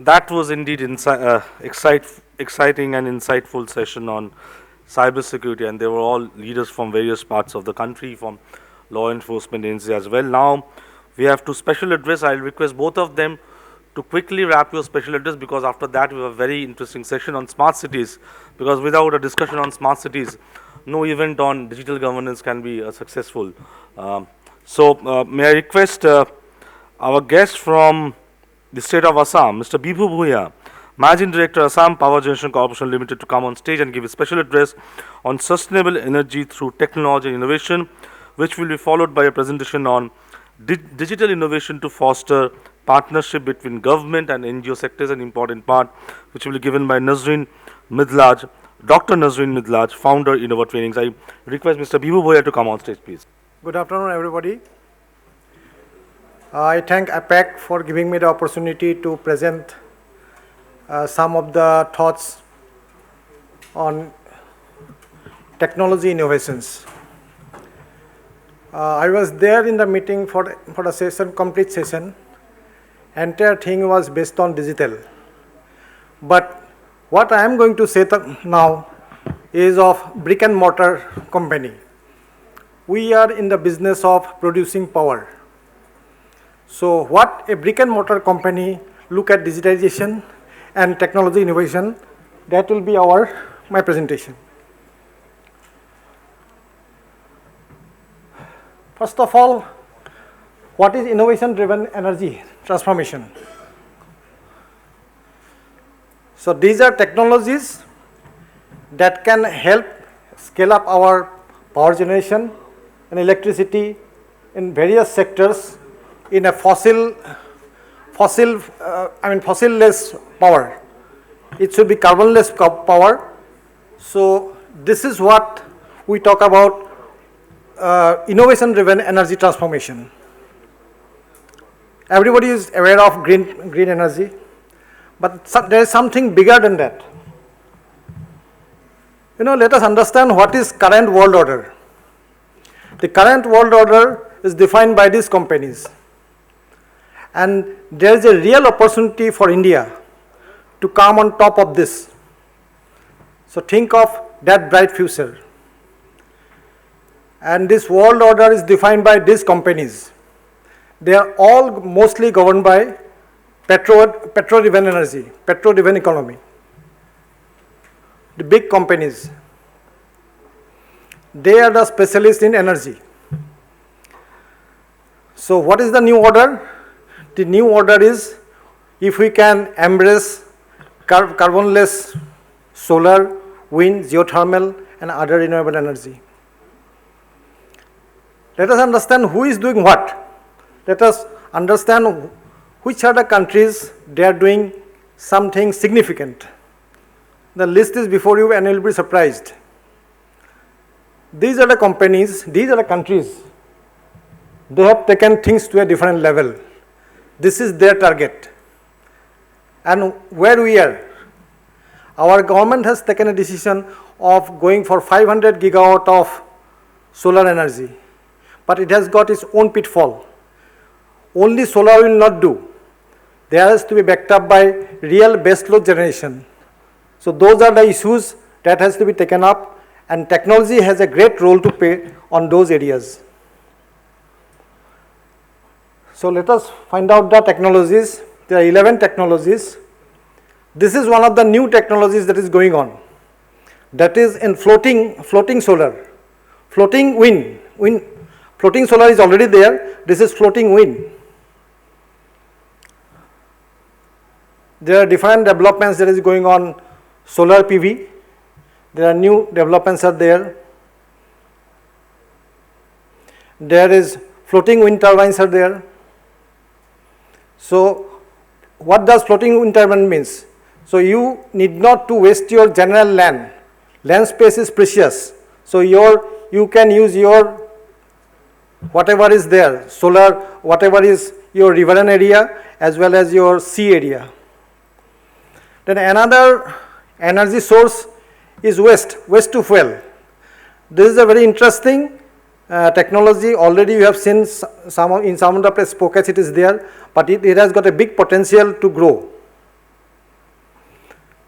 That was indeed exciting and insightful session on cybersecurity, and they were all leaders from various parts of the country, from law enforcement agencies as well. Now we have two special address. I'll request both of them to quickly wrap your special address, because after that we have a very interesting session on smart cities, because without a discussion on smart cities, no event on digital governance can be successful. May I request our guest from the state of Assam, Mr. Bibhu Bhuyan, Managing Director, Assam Power Generation Corporation Limited, to come on stage and give a special address on sustainable energy through technology and innovation, which will be followed by a presentation on digital innovation to foster partnership between government and NGO sectors, an important part, which will be given by Nazreen Midlaj, Dr. Nazreen Midlaj, founder, Innova Trainings. I request Mr. Bibhu Bhuyan to come on stage, please. Good afternoon, everybody. I thank APAC for giving me the opportunity to present some of the thoughts on technology innovations. I was there in the meeting for the session, complete session. Entire thing was based on digital. But what I am going to say now is of brick and mortar company. We are in the business of producing power. So what a brick and mortar company look at digitization and technology innovation, that will be my presentation. First of all, what is innovation-driven energy transformation? So these are technologies that can help scale up our power generation and electricity in various sectors in a fossil-less power. It should be carbon-less power. So this is what we talk about innovation-driven energy transformation. Everybody is aware of green energy, but there is something bigger than that. Let us understand what is current world order. The current world order is defined by these companies. And there is a real opportunity for India to come on top of this. So think of that bright future. And this world order is defined by these companies. They are all mostly governed by petrol-driven energy, petrol-driven economy. The big companies, they are the specialists in energy. So what is the new order? The new order is, if we can embrace carbonless solar, wind, geothermal, and other renewable energy. Let us understand who is doing what. Let us understand which are the countries they are doing something significant. The list is before you and you will be surprised. These are the companies, these are the countries. They have taken things to a different level. This is their target. And where we are, our government has taken a decision of going for 500 gigawatt of solar energy. But it has got its own pitfall. Only solar will not do. There has to be backed up by real baseload generation. So those are the issues that has to be taken up, and technology has a great role to play on those areas. So let us find out the technologies. There are 11 technologies. This is one of the new technologies that is going on. That is in floating solar, floating wind. Floating solar is already there. This is floating wind. There are different developments that is going on. Solar PV. There are new developments are there. There is floating wind turbines are there. So what does floating wind turbine means? So you need not to waste your general land. Land space is precious. So you can use your whatever is there, solar, whatever is your riverine area as well as your sea area. Then another energy source is waste to fuel. This is a very interesting technology. Already you have seen in some of the pockets it is there, but it has got a big potential to grow.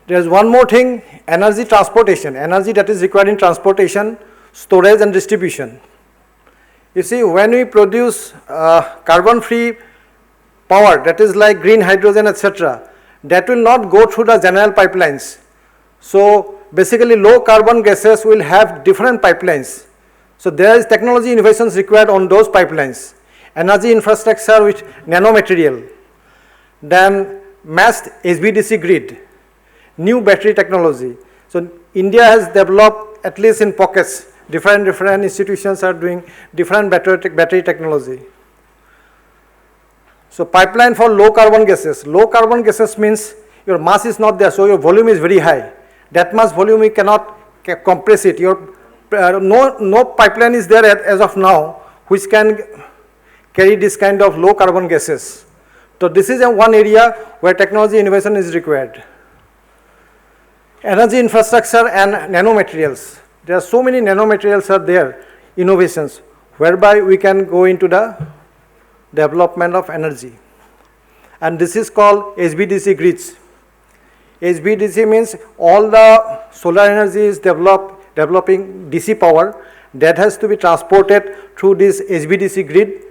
There's one more thing, energy transportation, energy that is required in transportation, storage and distribution. You see, when we produce carbon-free power, that is like green hydrogen, etc., that will not go through the general pipelines. So basically low carbon gases will have different pipelines. So there is technology innovations required on those pipelines. Energy infrastructure with nanomaterial, then massed HVDC grid, new battery technology. So India has developed, at least in pockets, different institutions are doing different battery technology. So pipeline for low carbon gases. Low carbon gases means your mass is not there, so your volume is very high. That much volume you cannot compress it. No pipeline is there as of now which can carry this kind of low carbon gases. So this is one area where technology innovation is required. Energy infrastructure and nanomaterials. There are so many nanomaterials are there, innovations, whereby we can go into the development of energy. And this is called HVDC grids. HVDC means all the solar energy is developing DC power that has to be transported through this HVDC grid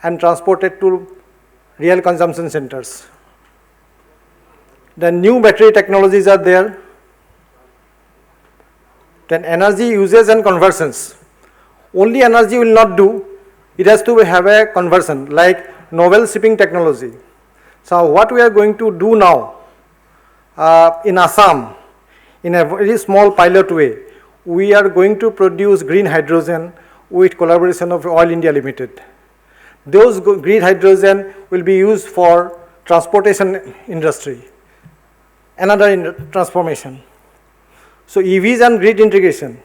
and transported to real consumption centers. Then new battery technologies are there. Then energy uses and conversions. Only energy will not do. It has to have a conversion, like novel shipping technology. So what we are going to do now in Assam, in a very small pilot way, we are going to produce green hydrogen with collaboration of Oil India Limited. Those green hydrogen will be used for transportation industry, another transformation. So EVs and grid integration,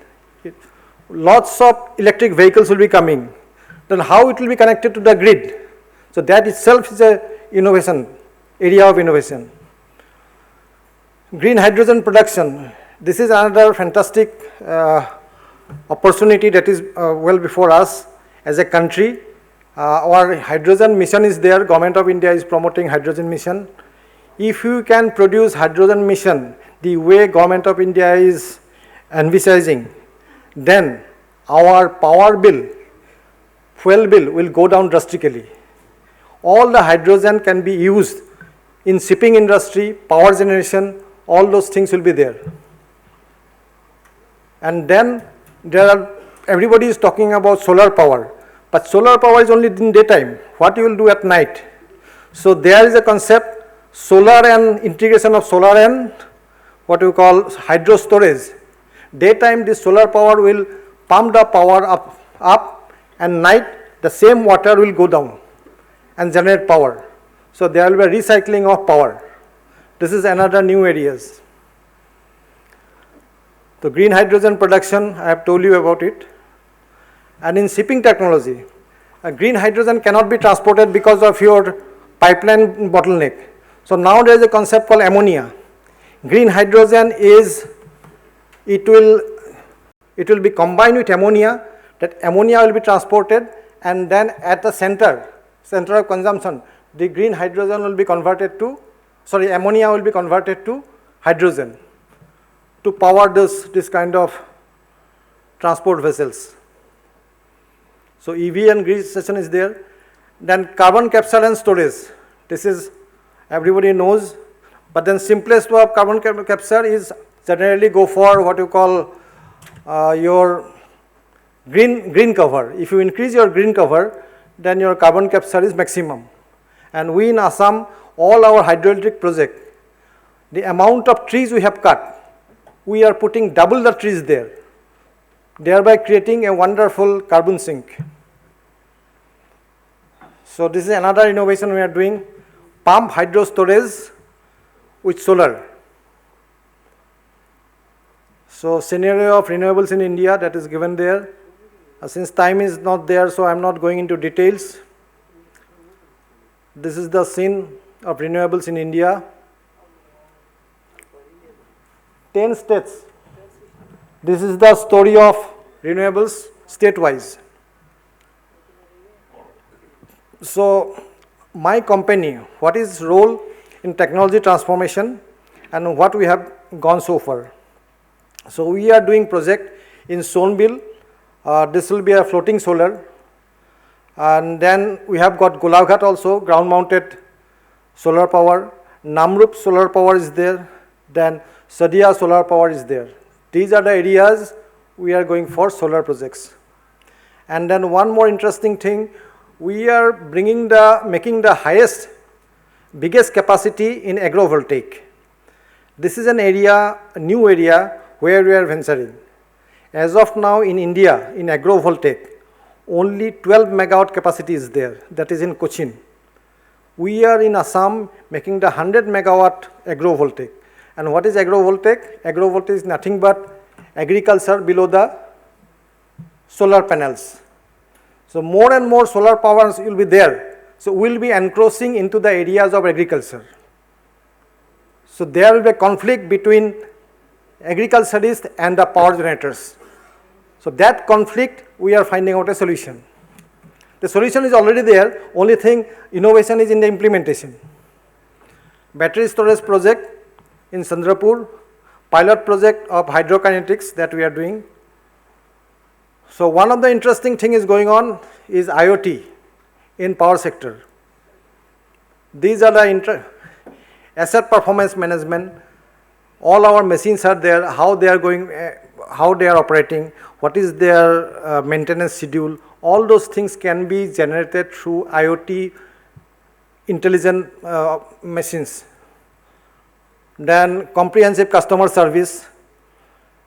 lots of electric vehicles will be coming. Then how it will be connected to the grid? So that itself is a innovation, area of innovation. Green hydrogen production, this is another fantastic opportunity that is well before us as a country. Our hydrogen mission is there, Government of India is promoting hydrogen mission. If you can produce hydrogen mission the way Government of India is envisaging, then our power bill, fuel bill will go down drastically. All the hydrogen can be used in shipping industry, power generation, all those things will be there. And then everybody is talking about solar power, but solar power is only in daytime. What you will do at night? So there is a concept, solar and integration of solar and what we call hydro storage. Daytime this solar power will pump the power up and night the same water will go down and generate power. So there will be a recycling of power. This is another new areas. The green hydrogen production, I have told you about it. And in shipping technology, green hydrogen cannot be transported because of your pipeline bottleneck. So now there is a concept called ammonia. Green hydrogen is, it will be combined with ammonia. That ammonia will be transported, and then at the center of consumption, the green hydrogen will be converted to, ammonia will be converted to hydrogen to power this kind of transport vessels. So EV and grid station is there. Then carbon capture and storage. This is everybody knows, but then simplest way of carbon capture is generally go for what you call your green cover. If you increase your green cover, then your carbon capture is maximum. And we in Assam, all our hydroelectric project, the amount of trees we have cut, we are putting double the trees there, thereby creating a wonderful carbon sink. So this is another innovation we are doing, pump hydro storage with solar. So scenario of renewables in India, that is given there. Since time is not there, so I am not going into details. This is the scene of renewables in India. 10 states. This is the story of renewables state-wise. So my company, what is role in technology transformation and what we have gone so far. So we are doing project in Sonbil. This will be a floating solar. And then we have got Golaghat also, ground mounted solar power. Namrup solar power is there. Then Sadia solar power is there. These are the areas we are going for solar projects. And then one more interesting thing, we are making the highest, biggest capacity in agrovoltaic. This is an area, a new area where we are venturing. As of now in India, in agrovoltaic, only 12 megawatt capacity is there, that is in Cochin. We are in Assam making the 100 megawatt agrovoltaic. And what is agrovoltaic? Agrovoltaic is nothing but agriculture below the solar panels. So more and more solar powers will be there. So we will be encroaching into the areas of agriculture. So there will be a conflict between agriculturists and the power generators. So that conflict, we are finding out a solution. The solution is already there, only thing, innovation is in the implementation. Battery storage project in Chandrapur, pilot project of hydrokinetics that we are doing. So one of the interesting thing is going on is IoT in power sector. These are the asset performance management. All our machines are there, how they are going, how they are operating, what is their maintenance schedule. All those things can be generated through IoT intelligent machines. Then comprehensive customer service.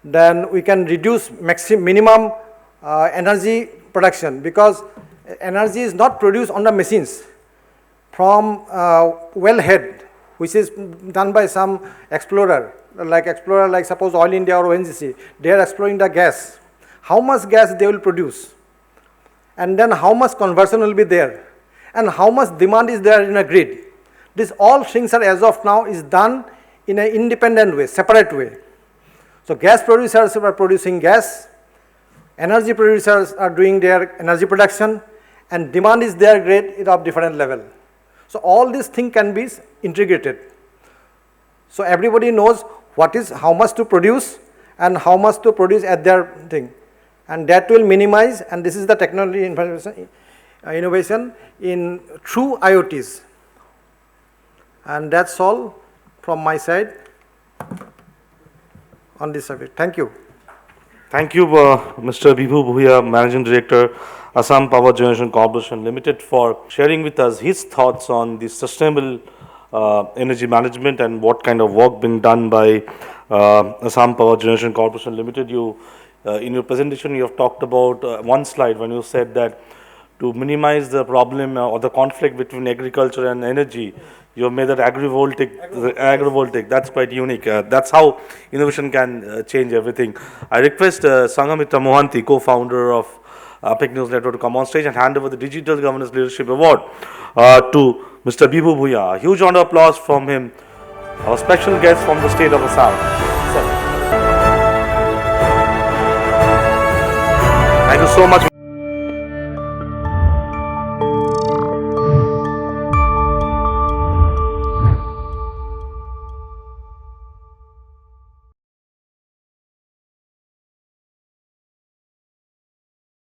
Then we can reduce minimum energy production, because energy is not produced on the machines from wellhead, which is done by some explorer like suppose Oil India or ONGC. They are exploring the gas. How much gas they will produce, and then how much conversion will be there, and how much demand is there in a grid. These all things are as of now is done in an independent way, separate way. So gas producers are producing gas, energy producers are doing their energy production, and demand is their grade of different level. So all these things can be integrated. So everybody knows how much to produce and how much to produce at their thing. And that will minimize, and this is the technology innovation in true IoTs. And that's all from my side on this subject. Thank you. Thank you, Mr. Bibhu Bhuyan, Managing Director, Assam Power Generation Corporation Limited, for sharing with us his thoughts on the sustainable energy management and what kind of work being done by Assam Power Generation Corporation Limited. In your presentation, you have talked about one slide when you said that to minimize the problem or the conflict between agriculture and energy, you have made that agrivoltaic. That's quite unique. That's how innovation can change everything. I request Sangamitra Mohanty, co-founder of APAC News Network, to come on stage and hand over the Digital Governance Leadership Award to Mr. Bibhu Bhuyan. A huge round of applause from him, our special guest from the state of Assam. Thank you so much.